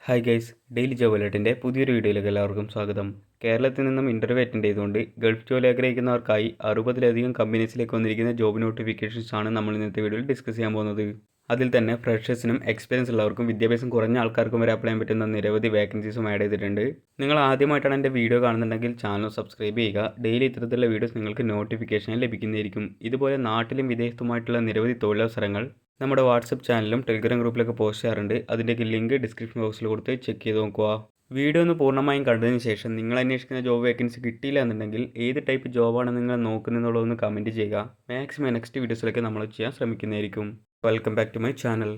Hi guys, daily job അലേർട്ടിൻ്റെ പുതിയൊരു വീഡിയോയിലേക്ക് എല്ലാവർക്കും സ്വാഗതം. കേരളത്തിൽ നിന്നും ഇൻ്റർവ്യൂ അറ്റൻഡ് ചെയ്തുകൊണ്ട് ഗൾഫ് ജോലി ആഗ്രഹിക്കുന്നവർക്കായി 60-ലധികം കമ്പനീസിലേക്ക് വന്നിരിക്കുന്ന ജോബ് നോട്ടിഫിക്കേഷൻസ് ആണ് നമ്മൾ ഇന്നത്തെ വീഡിയോയിൽ ഡിസ്കസ് ചെയ്യാൻ പോകുന്നത്. അതിൽ തന്നെ ഫ്രഷേഴ്സിനും എക്സ്പീരിയൻസ് ഉള്ളവർക്കും വിദ്യാഭ്യാസം കുറഞ്ഞ ആൾക്കാർക്കും വരെ അപ്ലൈ ചെയ്യാൻ പറ്റുന്ന നിരവധി വേക്കൻസീസും ആഡ് ചെയ്തിട്ടുണ്ട്. നിങ്ങൾ ആദ്യമായിട്ടാണ് എൻ്റെ വീഡിയോ കാണുന്നുണ്ടെങ്കിൽ ചാനൽ സബ്സ്ക്രൈബ് ചെയ്യുക. ഡെയിലി ഇത്തരത്തിലുള്ള വീഡിയോസ് നിങ്ങൾക്ക് നോട്ടിഫിക്കേഷൻ ലഭിക്കുന്നതായിരിക്കും. ഇതുപോലെ നാട്ടിലും വിദേശത്തുമായിട്ടുള്ള നിരവധി തൊഴിലവസരങ്ങൾ നമ്മുടെ വാട്സപ്പ് ചാനലിലും ടെലിഗ്രാം ഗ്രൂപ്പിലൊക്കെ പോസ്റ്റ് ചെയ്യാറുണ്ട്. അതിൻ്റെയൊക്കെ ലിങ്ക് ഡിസ്ക്രിപ്ഷൻ ബോക്സിൽ കൊടുത്ത് ചെക്ക് ചെയ്ത് നോക്കുക. വീഡിയോ ഒന്ന് പൂർണ്ണമായും കണ്ടതിന് ശേഷം നിങ്ങൾ അന്വേഷിക്കുന്ന ജോബ് വേക്കൻസി കിട്ടിയില്ല എന്നുണ്ടെങ്കിൽ ഏത് ടൈപ്പ് ജോബാണ് നിങ്ങൾ നോക്കുന്നതെന്നുള്ളതൊന്ന് കമൻറ്റ് ചെയ്യുക. മാക്സിമം നെക്സ്റ്റ് വീഡിയോസിലൊക്കെ നമ്മൾ ചെയ്യാൻ ശ്രമിക്കുന്നതായിരിക്കും. Welcome back to my channel.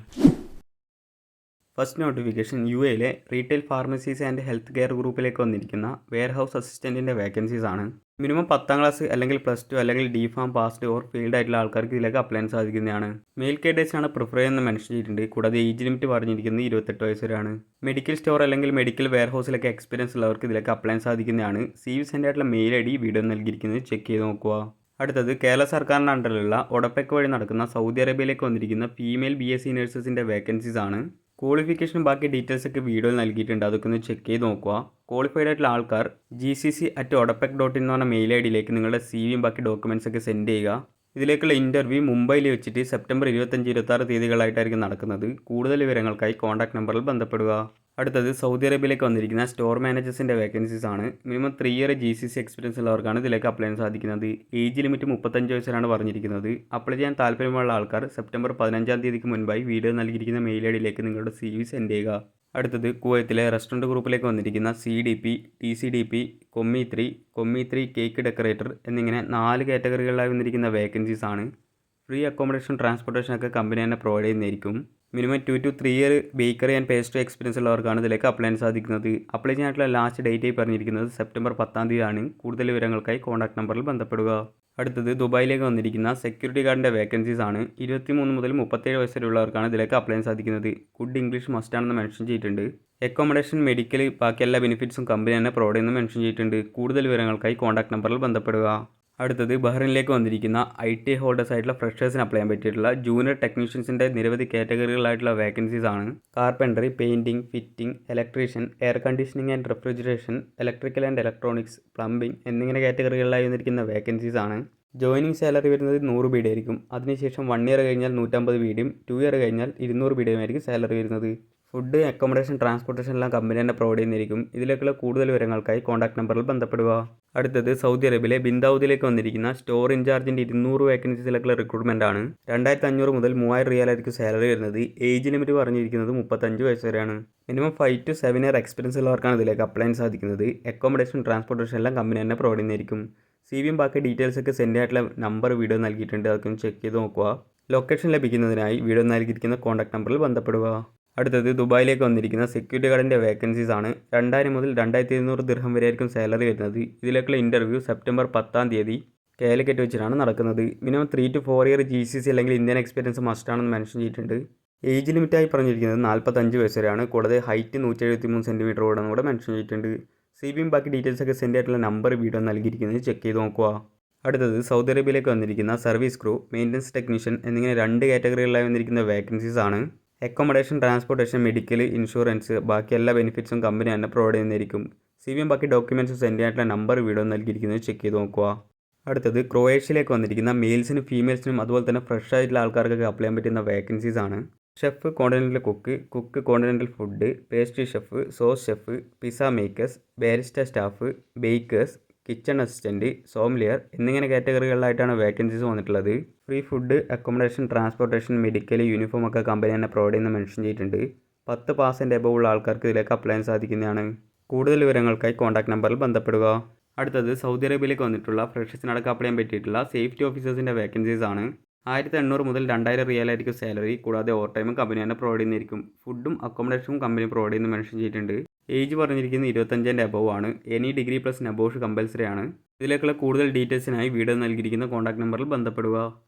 First notification UAയിലെ retail pharmacies and health care ഗ്രൂപ്പിലേക്ക് വന്നിരിക്കുന്ന വെയർ ഹൗസ് അസിസ്റ്റൻറ്റിൻ്റെ വേക്കൻസീസ് ആണ്. മിനിമം 10ാം ക്ലാസ് അല്ലെങ്കിൽ +2 അല്ലെങ്കിൽ DPharm പാസ്ഡ് ഓർ ഫീൽഡ് ആയിട്ടുള്ള ആൾക്കാർക്ക് ഇതിലേക്ക് അപ്ലൈ ചെയ്യാൻ സാധിക്കുന്നതാണ്. മെയിൽ കാൻഡിഡേറ്റ്സ് ആണ് പ്രിഫർ ചെയ്യുന്നത് മെൻഷൻ ചെയ്തിട്ടുണ്ട്. കൂടാതെ ഏജ് ലിമിറ്റ് പറഞ്ഞിരിക്കുന്നത് 28 വയസ്സ് വരെയാണ്. മെഡിക്കൽ സ്റ്റോർ അല്ലെങ്കിൽ മെഡിക്കൽ വെയർ ഹൗസിലൊക്കെ എക്സ്പീരിയൻസ് ഉള്ളവർക്ക് ഇതിലേക്ക് അപ്ലൈ ചെയ്യാൻ സാധിക്കുന്നതാണ്. CV സെൻഡ് ആയിട്ടുള്ള മെയിൽ ID വീഡിയോ നൽകിയിരിക്കുന്നത് ചെക്ക് ചെയ്ത് നോക്കുക. അടുത്തത് കേരള സർക്കാരിൻ്റെ അണ്ടറിലുള്ള ഒഡപെക് വഴി നടക്കുന്ന സൗദി അറേബ്യയിലേക്ക് വന്നിരിക്കുന്ന ഫീമെയിൽ BSc നഴ്സസിൻ്റെ വേക്കൻസീസ് ആണ്. ക്വാളിഫിക്കേഷനും ബാക്കി ഡീറ്റെയിൽസ് ഒക്കെ വീഡിയോയിൽ നൽകിയിട്ടുണ്ട്. അതൊക്കെ ഒന്ന് ചെക്ക് ചെയ്ത് നോക്കുക. ക്വാളിഫൈഡ് ആയിട്ടുള്ള ആൾക്കാർ gcc@odapec.in എന്ന് പറഞ്ഞ മെയിൽ IDയിലേക്ക് നിങ്ങളുടെ CVയും ബാക്കി ഡോക്യുമെൻറ്റ്സ് ഒക്കെ സെൻഡ് ചെയ്യുക. ഇതിലേക്കുള്ള ഇൻ്റർവ്യൂ മുംബൈയിൽ വെച്ചിട്ട് സെപ്റ്റംബർ 25-26 തീയതികളായിട്ടായിരിക്കും നടക്കുന്നത്. കൂടുതൽ വിവരങ്ങൾക്കായി കോൺടാക്ട് നമ്പറിൽ ബന്ധപ്പെടുക. അടുത്തത് സൗദി അറേബ്യയിലേക്ക് വന്നിരിക്കുന്ന സ്റ്റോർ മാനേജേഴ്സിൻ്റെ വേക്കൻസീസ് ആണ്. മിനിമം 3 ഇയർ GCC എക്സ്പീരിയൻസ് ഉള്ളവർക്കാണ് ഇതിലേക്ക് അപ്ലൈ ചെയ്യാൻ സാധിക്കുന്നത്. ഏജ് ലിമിറ്റ് 35 വയസ്സിലാണ് പറഞ്ഞിരിക്കുന്നത്. അപ്ലൈ ചെയ്യാൻ താല്പര്യമുള്ള ആൾക്കാർ സെപ്റ്റംബർ 15-ാം തീയതിക്ക് മുൻപായി വീഡിയോ നൽകിയിരിക്കുന്ന മെയിൽ IDയിലേക്ക് നിങ്ങളുടെ CV സെൻഡ് ചെയ്യുക. അടുത്തത് കുവൈത്തിലെ റെസ്റ്റോറൻറ്റ് ഗ്രൂപ്പിലേക്ക് വന്നിരിക്കുന്ന CDP, TCDP, കൊമ്മി3 കേക്ക് ഡെക്കറേറ്റർ എന്നിങ്ങനെ 4 കാറ്റഗറികളിലായി വന്നിരിക്കുന്ന വേക്കൻസീസ് ആണ്. ഫ്രീ അക്കോമഡേഷൻ ട്രാൻസ്പോർട്ടേഷൻ ഒക്കെ കമ്പനി തന്നെ പ്രൊവൈഡ് ചെയ്യുന്നതായിരിക്കും. Minimum 2 to 3 year bakery and pastry experience ഉള്ളവർക്കാണ് ഇതിലേക്ക് അപ്ലൈ ചെയ്യാൻ സാധിക്കുന്നത്. അപ്ലൈ ചെയ്യാനായിട്ടുള്ള ലാസ്റ്റ് ഡേറ്റ് ആയി പറഞ്ഞിരിക്കുന്നത് സെപ്റ്റംബർ 10-ാം തീയതിയാണ്. കൂടുതൽ വിവരങ്ങൾക്കായി കോൺടാക്ട് നമ്പറിൽ ബന്ധപ്പെടുക. അടുത്തത് ദുബായിലേക്ക് വന്നിരിക്കുന്ന സെക്യൂരിറ്റി ഗാർഡിൻ്റെ വേക്കൻസീസ് ആണ്. 23 മുതൽ 37 വയസ്സ് വരെയുള്ളവർക്കാണ് ഇതിലേക്ക് അപ്ലൈ ചെയ്യാൻ സാധിക്കുന്നത്. ഗുഡ് ഇംഗ്ലീഷ് മസ്റ്റ് ആണെന്ന് മെൻഷൻ ചെയ്തിട്ടുണ്ട്. അക്കോമഡേഷൻ, മെഡിക്കൽ, ബാക്കി എല്ലാ ബെനിഫിറ്റ്സും കമ്പനി തന്നെ പ്രൊവൈഡ് ചെയ്യുന്നത് മെൻഷൻ ചെയ്തിട്ടുണ്ട്. കൂടുതൽ വിവരങ്ങൾക്കായി കോൺടാക്ട് നമ്പറിൽ ബന്ധപ്പെടുക. അടുത്തത് ബഹ്റിനിലേക്ക് വന്നിരിക്കുന്ന IT ഹോൾഡേഴ്സ് ആയിട്ടുള്ള ഫ്രഷേഴ്സിന് അപ്ലൈ ചെയ്യാൻ പറ്റിയിട്ടുള്ള ജൂനിയർ ടെക്നീഷ്യൻസിൻ്റെ നിരവധി കാറ്റഗറികളായിട്ടുള്ള വേക്കൻസീസ് ആണ്. Carpentry, painting, fitting, electrician, air conditioning and refrigeration, electrical and electronics, plumbing എന്നിങ്ങനെ കാറ്റഗറികളിലായി വന്നിരിക്കുന്ന വേക്കൻസീസ് ആണ്. ജോയിനിങ് സാലറി വരുന്നത് 100 BD ആയിരിക്കും. അതിനുശേഷം 1 ഇയർ കഴിഞ്ഞാൽ 150 BDയും 2 ഇയർ കഴിഞ്ഞാൽ 200 BDയും ആയിരിക്കും സാലറി വരുന്നത്. ഫുഡ്, അക്കോമഡേഷൻ, ട്രാൻസ്പോർട്ടേഷൻ എല്ലാം കമ്പനി തന്നെ പ്രൊവൈഡ് ചെയ്യുന്നതായിരിക്കും. ഇതിലേക്കുള്ള കൂടുതൽ വിവരങ്ങൾക്കായി കോൺടാക്ട് നമ്പറിൽ ബന്ധപ്പെടുക. അടുത്തത് സൗദി അറേബ്യയിലെ ബിൻ ദാവൂദിലേക്ക് വന്നിരിക്കുന്ന സ്റ്റോർ ഇൻചാർജിൻ്റെ 200 വേക്കൻസീസിലേക്കുള്ള റിക്രൂട്ട്മെൻറ്റ് ആണ്. 2500 മുതൽ 3000 റിയാലായിരിക്കും സാലറി വരുന്നത്. ഏജ് ലിമിറ്റ് പറഞ്ഞിരിക്കുന്നത് 35 വയസ്സ് വരെയാണ്. മിനിമം 5 to 7 ഇയർ എക്സ്പീരിയൻസ് ഉള്ളവർക്കാണ് ഇതിലേക്ക് അപ്ലൈ ചെയ്യാൻ സാധിക്കുന്നത്. അക്കോമഡേഷൻ, ട്രാൻസ്പോർട്ടേഷൻ എല്ലാം കമ്പനി തന്നെ പ്രൊവൈഡ് ചെയ്യുന്നതായിരിക്കും. CVയും ബാക്കി ഡീറ്റെയിൽസ് ഒക്കെ സെൻഡ് ആയിട്ടുള്ള നമ്പർ വീഡിയോ നൽകിയിട്ടുണ്ട്. അതൊക്കെ ഒന്ന് ചെക്ക് ചെയ്ത് നോക്കുക. ലൊക്കേഷൻ ലഭിക്കുന്നതിനായി വീഡിയോ നൽകിയിരിക്കുന്ന കോൺടാക്ട് നമ്പറിൽ ബന്ധപ്പെടുക. അടുത്തത് ദുബായിലേക്ക് വന്നിരിക്കുന്ന സെക്യൂരിറ്റി ഗാർഡിൻ്റെ വേക്കൻസീസ് ആണ്. 2000 മുതൽ 2200 ദിർഹം വരെ ആയിരിക്കും സാലറി വരുന്നത്. ഇതിലേക്കുള്ള ഇൻ്റർവ്യൂ സെപ്റ്റംബർ 10-ാം തീയതി കാലിക്കറ്റ് വെച്ചിട്ടാണ് നടക്കുന്നത്. മിനിമം 3 to 4 ഇയർ GCC അല്ലെങ്കിൽ ഇന്ത്യൻ എക്സ്പീരിയൻസ് മസ്റ്റാണെന്ന് മെൻഷൻ ചെയ്തിട്ടുണ്ട്. ഏജ് ലിമിറ്റായി പറഞ്ഞിരിക്കുന്നത് 45 വയസ്സ് വരെയാണ്. കൂടാതെ ഹൈറ്റ് 173 സെൻറ്റിമീറ്റർ ഓടാന്ന് കൂടെ മെൻഷൻ ചെയ്തിട്ടുണ്ട്. CVയും ബാക്കി ഡീറ്റെയിൽസ് ഒക്കെ സെൻഡ് ആയിട്ടുള്ള നമ്പർ വീഡിയോ നൽകിയിരിക്കുന്നത് ചെക്ക് ചെയ്ത് നോക്കുക. അടുത്തത് സൗദി അറേബ്യയിലേക്ക് വന്നിരിക്കുന്ന സർവീസ് ക്രൂ, മെയിൻ്റനൻസ് ടെക്നീഷ്യൻ എന്നിങ്ങനെ 2 കാറ്റഗറികളിലായി വന്നിരിക്കുന്ന വേക്കൻസീസ് ആണ്. അക്കോമഡേഷൻ, ട്രാൻസ്പോർട്ടേഷൻ, മെഡിക്കൽ, ഇൻഷുറൻസ് ബാക്കി എല്ലാ ബെനിഫിറ്റ്സും കമ്പനി തന്നെ പ്രൊവൈഡ് ചെയ്യുന്നതായിരിക്കും. CVയും ബാക്കി ഡോക്യുമെൻറ്റ്സും സെൻഡ് ചെയ്യാനുള്ള നമ്പർ വീഡിയോ നൽകിയിരിക്കുന്നത് ചെക്ക് ചെയ്ത് നോക്കുക. അടുത്തത് ക്രൊയേഷ്യയിലേക്ക് വന്നിരിക്കുന്ന മെയിൽസിനും ഫീമെയിൽസിനും അതുപോലെ തന്നെ ഫ്രഷ് ആയിട്ടുള്ള ആൾക്കാർക്കൊക്കെ അപ്ലൈ ചെയ്യാൻ പറ്റുന്ന വേക്കൻസീസ് ആണ്. Chef, continental cook, continental food, pastry chef, sauce chef, pizza makers, barista staff, bakers, kitchen assistant, sommelier എന്നിങ്ങനെ കാറ്റഗറികളിലായിട്ടാണ് വേക്കൻസീസ് വന്നിട്ടുള്ളത്. Free food, accommodation, transportation, medical, uniform ഒക്കെ കമ്പനി തന്നെ പ്രൊവൈഡ് ചെയ്യുന്ന മെൻഷൻ ചെയ്തിട്ടുണ്ട്. 10 പാസ് ആൻഡ് എബവ് ഉള്ള ആൾക്കാർക്ക് ഇതിലേക്ക് അപ്ലൈ ചെയ്യാൻ സാധിക്കുന്നതാണ്. കൂടുതൽ വിവരങ്ങൾക്കായി കോൺടാക്ട് നമ്പറിൽ ബന്ധപ്പെടുക. അടുത്തത് സൗദി അറേബ്യയിലേക്ക് വന്നിട്ടുള്ള ഫ്രഷേഴ്സിനടക്കം അപ്ലൈ ചെയ്യാൻ പറ്റിയിട്ടുള്ള സേഫ്റ്റി ഓഫീസേഴ്സിൻ്റെ വേക്കൻസീസ് ആണ്. 1800 മുതൽ 2000 റിയാലായിരിക്കും സാലറി. കൂടാതെ ഓവർ ടൈമും കമ്പനി തന്നെ പ്രൊവൈഡ് ചെയ്യുന്നതായിരിക്കും. ഫുഡും അക്കോമഡേഷനും കമ്പനി പ്രൊവൈഡ് ചെയ്യുന്ന മെൻഷൻ ചെയ്തിട്ടുണ്ട്. ഏജ് പറഞ്ഞിരിക്കുന്നത് 25 എബവ് ആണ്. Any degree plus NEBOSH compulsory ആണ്. ഇതിലേക്കുള്ള കൂടുതൽ ഡീറ്റെയിൽസിനായി വീഡിയോ നൽകിയിരിക്കുന്ന കോൺടാക്ട് നമ്പറിൽ ബന്ധപ്പെടുക.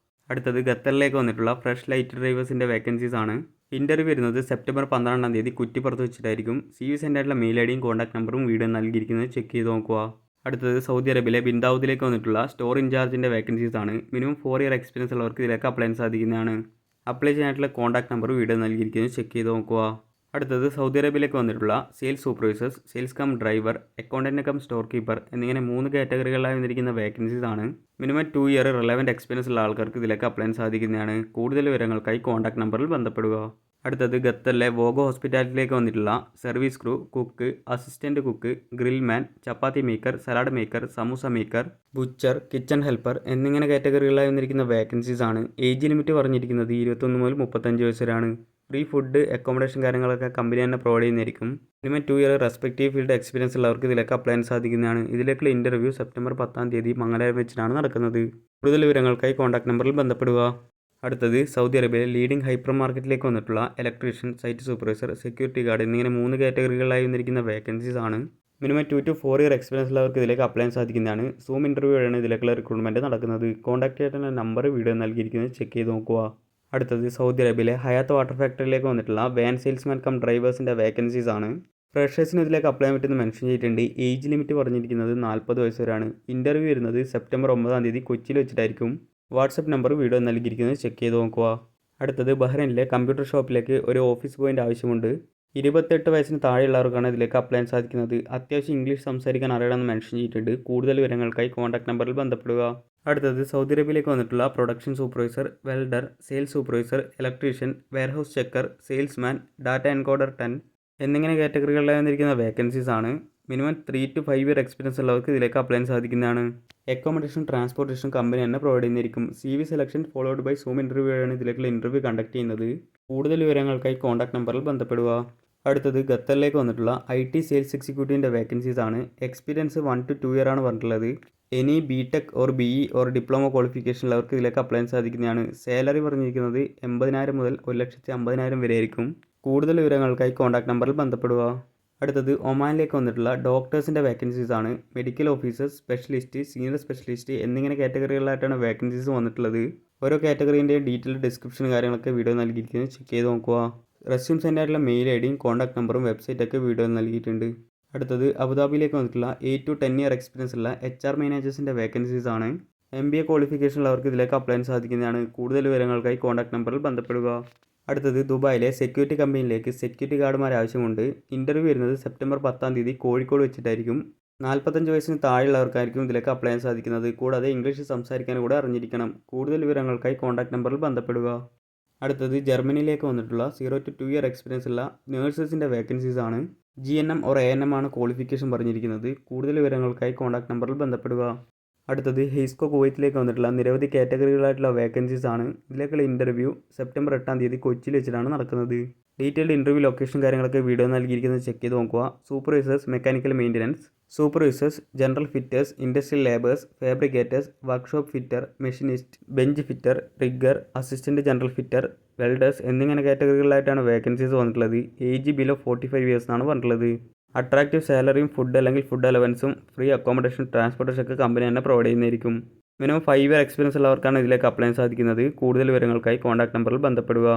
അടുത്തത് ഖത്തറിലേക്ക് വന്നിട്ടുള്ള ഫ്രഷ് ലൈറ്റ് ഡ്രൈവേഴ്സിൻ്റെ വേക്കൻസീസ് ആണ്. ഇൻ്റർവ്യൂ വരുന്നത് സെപ്റ്റംബർ 12-ാം തീയതി കുറ്റിപ്പുറത്ത് വെച്ചിട്ടായിരിക്കും. CV സെൻഡ് ആയിട്ടുള്ള മെയിൽ IDയും കോൺടാക്ട് നമ്പറും വീഡിയോ നൽകിയിരിക്കുന്നത് ചെക്ക് ചെയ്ത് നോക്കുക. അടുത്തത് സൗദി അറേബ്യയിലെ ബിൻ ദാവൂദിലേക്ക് വന്നിട്ടുള്ള സ്റ്റോർ ഇൻചാർജിൻ്റെ വേക്കൻസീസ് ആണ്. മിനിമം 4 ഇയർ എക്സ്പീരിയൻസ് ഉള്ളവർക്ക് ഇതിലേക്ക് അപ്ലൈ ചെയ്യാൻ സാധിക്കുന്നതാണ്. അപ്ലൈ ചെയ്യാനായിട്ടുള്ള കോൺടാക്ട് നമ്പർ വീഡിയോ നൽകിയിരിക്കുന്നത് ചെക്ക് ചെയ്ത് നോക്കുക. അടുത്തത് സൗദി അറേബ്യയിലേക്ക് വന്നിട്ടുള്ള sales supervisors, sales cum driver, accountant come store keeper എന്നിങ്ങനെ 3 കാറ്റഗറികളായി വന്നിരിക്കുന്ന വേക്കൻസീസ് ആണ്. മിനിമം 2 ഇയർ റിലവൻറ്റ് എക്സ്പീരിയൻസ് ഉള്ള ആൾക്കാർക്ക് ഇതിലേക്ക് അപ്ലൈ ചെയ്യാൻ സാധിക്കുന്നതാണ്. കൂടുതൽ വിവരങ്ങൾക്കായി കോൺടാക്ട് നമ്പറിൽ ബന്ധപ്പെടുക. അടുത്തത് ഖത്തറിലെ വോഗോ ഹോസ്പിറ്റാലിറ്റിയിലേക്ക് വന്നിട്ടുള്ള service crew, cook, assistant cook, grillman, chapati maker, salad maker, samosa maker, butcher, kitchen helper എന്നിങ്ങനെ കാറ്റഗറികളായി വന്നിരിക്കുന്ന വേക്കൻസീസ് ആണ്. ഏജ് ലിമിറ്റ് പറഞ്ഞിരിക്കുന്നത് 21 മുതൽ 35 വയസ്സ് വരെയാണ്. ഫ്രീ ഫുഡ്, അക്കോമഡേഷൻ കാര്യങ്ങളൊക്കെ കമ്പനി തന്നെ പ്രൊവൈഡ് ചെയ്യുന്നതായിരിക്കും. Minimum 2 year respective field experience ഉള്ളവർക്ക് ഇതിലേക്ക് അപ്ലൈ ചെയ്യാൻ സാധിക്കുന്നതാണ്. ഇതിലേക്കുള്ള ഇൻ്റർവ്യൂ സെപ്റ്റംബർ 10-ാം തീയതി മംഗലാപുരം വെച്ചിട്ടാണ് നടക്കുന്നത്. കൂടുതൽ വിവരങ്ങൾക്കായി കോൺടാക്ട് നമ്പറിൽ ബന്ധപ്പെടുക. അടുത്തത് സൗദി അറേബ്യയിലെ ലീഡിംഗ് ഹൈപ്പർ മാർക്കറ്റിലേക്ക് വന്നിട്ടുള്ള electrician, site supervisor, security guard എന്നിങ്ങനെ 3 കാറ്റഗറികളായി വന്നിരിക്കുന്ന വേക്കൻസീസ് ആണ്. മിനിമം 2 to 4 ഇയർ എക്സ്പീരിയൻസ് ഉള്ളവർക്ക് ഇതിലേക്ക് അപ്ലൈ ചെയ്യാൻ സാധിക്കുന്നതാണ്. സൂം ഇൻ്റർവ്യൂ വഴിയാണ് ഇതിലേക്കുള്ള റിക്രൂട്ട്മെൻറ്റ് നടക്കുന്നത്. കോൺടാക്ട് ചെയ്യാനുള്ള നമ്പർ വീഡിയോ നൽകിയിരിക്കുന്നത് ചെക്ക് ചെയ്ത് നോക്കുക. അടുത്തത് സൗദി അറേബ്യയിലെ ഹയാത്ത് വാട്ടർ ഫാക്ടറിയിലേക്ക് വന്നിട്ടുള്ള വാൻ സെയിൽസ്മാൻ കം ഡ്രൈവേഴ്സിൻ്റെ വേക്കൻസീസ് ആണ്. ഫ്രഷേഴ്സിന് ഇതിലേക്ക് അപ്ലൈ ചെയ്യാൻ പറ്റുന്ന മെൻഷൻ ചെയ്തിട്ടുണ്ട്. ഏജ് ലിമിറ്റ് പറഞ്ഞിരിക്കുന്നത് 40 വയസ്സ് വരെയാണ്. ഇൻ്റർവ്യൂ വരുന്നത് സെപ്റ്റംബർ 9-ാം തീയതി കൊച്ചിയിൽ വെച്ചിട്ടായിരിക്കും. വാട്സപ്പ് നമ്പർ വീഡിയോ നൽകിയിരിക്കുന്നത് ചെക്ക് ചെയ്ത് നോക്കുക. അടുത്തത് ബഹ്റൈനിലെ കമ്പ്യൂട്ടർ ഷോപ്പിലേക്ക് ഒരു ഓഫീസ് ബോയിൻ്റെ ആവശ്യമുണ്ട്. 28 വയസ്സിന് താഴെയുള്ളവർക്കാണ് ഇതിലേക്ക് അപ്ലൈ ചെയ്യാൻ സാധിക്കുന്നത്. അത്യാവശ്യം ഇംഗ്ലീഷ് സംസാരിക്കാൻ അറിയണമെന്ന് മെൻഷൻ ചെയ്തിട്ടുണ്ട്. കൂടുതൽ വിവരങ്ങൾക്കായി കോൺടാക്ട് നമ്പറിൽ ബന്ധപ്പെടുക. അടുത്തത് സൗദി അറേബ്യയിലേക്ക് വന്നിട്ടുള്ള production supervisor, welder, sales supervisor, electrician, warehouse checker, salesman, data encoder 10 എന്നിങ്ങനെ കാറ്റഗറികളിലായി വന്നിരിക്കുന്ന വേക്കൻസീസ് ആണ്. മിനിമം 3 to 5 ഇയർ എക്സ്പീരിയൻസ് ഉള്ളവർക്ക് ഇതിലേക്ക് അപ്ലൈ ചെയ്യാൻ സാധിക്കുന്നതാണ്. അക്കോമഡേഷൻ, ട്രാൻസ്പോർട്ടേഷൻ കമ്പനി തന്നെ പ്രൊവൈഡ് ചെയ്യുന്നതായിരിക്കും. CV selection followed by zoom interview ആണ് ഇതിലേക്കുള്ള ഇൻ്റർവ്യൂ കണ്ടക്ട് ചെയ്യുന്നത്. കൂടുതൽ വിവരങ്ങൾക്കായി കോൺടാക്ട് നമ്പറിൽ ബന്ധപ്പെടുക. അടുത്തത് ഖത്തറിലേക്ക് വന്നിട്ടുള്ള IT സെയിൽസ് എക്സിക്യൂട്ടീവിൻ്റെ വേക്കൻസീസ് ആണ്. എക്സ്പീരിയൻസ് 1 to 2 ഇയർ ആണ് പറഞ്ഞിട്ടുള്ളത്. Any BTech or BE or diploma qualification ഉള്ളവർക്ക് ഇതിലേക്ക് അപ്ലൈ ചെയ്യാൻ സാധിക്കുന്നതാണ്. സാലറി പറഞ്ഞിരിക്കുന്നത് 80,000 മുതൽ 1,50,000 വരെ ആയിരിക്കും. കൂടുതൽ വിവരങ്ങൾക്കായി കോൺടാക്ട് നമ്പറിൽ ബന്ധപ്പെടുക. അടുത്തത് ഒമാനിലേക്ക് വന്നിട്ടുള്ള ഡോക്ടേഴ്സിൻ്റെ വേക്കൻസീസ് ആണ്. Medical officer, specialist, senior specialist എന്നിങ്ങനെ കാറ്റഗറികളായിട്ടാണ് വേക്കൻസീസ് വന്നിട്ടുള്ളത്. ഓരോ കാറ്റഗറീൻ്റെയും ഡീറ്റെയിൽ ഡിസ്ക്രിപ്ഷനും കാര്യങ്ങളൊക്കെ വീഡിയോ നൽകിയിരിക്കുന്നത് ചെക്ക് ചെയ്ത് നോക്കുക. റെസ്യൂം സെൻഡ് ആയിട്ടുള്ള മെയിൽ ഐഡിയും കോൺടാക്ട് നമ്പറും വെബ്സൈറ്റൊക്കെ വീഡിയോ നൽകിയിട്ടുണ്ട്. അടുത്തത് അബുദാബിയിലേക്ക് വന്നിട്ടുള്ള 8 to 10 ഇയർ എക്സ്പീരിയൻസ് ഉള്ള HR മാനേജേഴ്സിൻ്റെ വേക്കൻസീസ് ആണ്. MBA ക്വാളിഫിക്കേഷൻ ഉള്ളവർക്ക് ഇതിലേക്ക് അപ്ലൈ ചെയ്യാൻ സാധിക്കുന്നതാണ്. കൂടുതൽ വിവരങ്ങൾക്കായി കോൺടാക്ട് നമ്പറിൽ ബന്ധപ്പെടുക. അടുത്തത് ദുബായിലെ സെക്യൂരിറ്റി കമ്പനിയിലേക്ക് സെക്യൂരിറ്റി ഗാർഡുമാർ ആവശ്യമുണ്ട്. ഇൻ്റർവ്യൂ വരുന്നത് സെപ്റ്റംബർ 10-ാം തീയതി കോഴിക്കോട് വെച്ചിട്ടായിരിക്കും. 45 വയസ്സിന് താഴെയുള്ളവർക്കായിരിക്കും ഇതിലേക്ക് അപ്ലൈ ചെയ്യാൻ സാധിക്കുന്നത്. കൂടാതെ ഇംഗ്ലീഷ് സംസാരിക്കാൻ കൂടെ അറിഞ്ഞിരിക്കണം. കൂടുതൽ വിവരങ്ങൾക്കായി കോൺടാക്ട് നമ്പറിൽ ബന്ധപ്പെടുക. അടുത്തത് ജർമ്മനിയിലേക്ക് വന്നിട്ടുള്ള 0 to 2 ഇയർ എക്സ്പീരിയൻസ് ഉള്ള നേഴ്സസിൻ്റെ വേക്കൻസീസ് ആണ്. GNM ഓർ ANM ആണ് ക്വാളിഫിക്കേഷൻ പറഞ്ഞിരിക്കുന്നത്. കൂടുതൽ വിവരങ്ങൾക്കായി കോൺടാക്ട് നമ്പറിൽ ബന്ധപ്പെടുക. അടുത്തത് ഹെയ്സ്കോ കുവൈറ്റിലേക്ക് വന്നിട്ടുള്ള നിരവധി കാറ്റഗറികളായിട്ടുള്ള വേക്കൻസീസ് ആണ്. ഇതിലേക്കുള്ള ഇൻ്റർവ്യൂ സെപ്റ്റംബർ 8-ാം തീയതി കൊച്ചിയിൽ വെച്ചിട്ടാണ് നടക്കുന്നത്. ഡീറ്റെയിൽഡ് ഇൻ്റർവ്യൂ ലൊക്കേഷൻ കാര്യങ്ങളൊക്കെ വീഡിയോ നൽകിയിരിക്കുന്നത് ചെക്ക് ചെയ്ത് നോക്കുക. Supervisors mechanical maintenance, supervisors general fitters, industrial labours, fabricators, workshop fitter, machinist, bench fitter, rigger, assistant general fitter, welders എന്നിങ്ങനെ കാറ്റഗറികളായിട്ടാണ് വേക്കൻസീസ് വന്നിട്ടുള്ളത്. ഏജ് ബിലോ 45 ഇയേഴ്സ് എന്നാണ് പറഞ്ഞിട്ടുള്ളത്. അട്രാക്റ്റീവ് സാലറിയും ഫുഡ് അല്ലെങ്കിൽ ഫുഡ് അലവൻസും ഫ്രീ അക്കോമഡേഷൻ, ട്രാൻസ്പോർട്ടേഷൻ ഒക്കെ കമ്പനി തന്നെ പ്രൊവൈഡ് ചെയ്യുന്നതായിരിക്കും. മിനിമം 5 ഇയർ എക്സ്പീരിയൻസ് ഉള്ളവർക്കാണ് ഇതിലേക്ക് അപ്ലൈ ചെയ്യാൻ സാധിക്കുന്നത്. കൂടുതൽ വിവരങ്ങൾക്കായി കോൺടാക്ട് നമ്പറിൽ ബന്ധപ്പെടുക.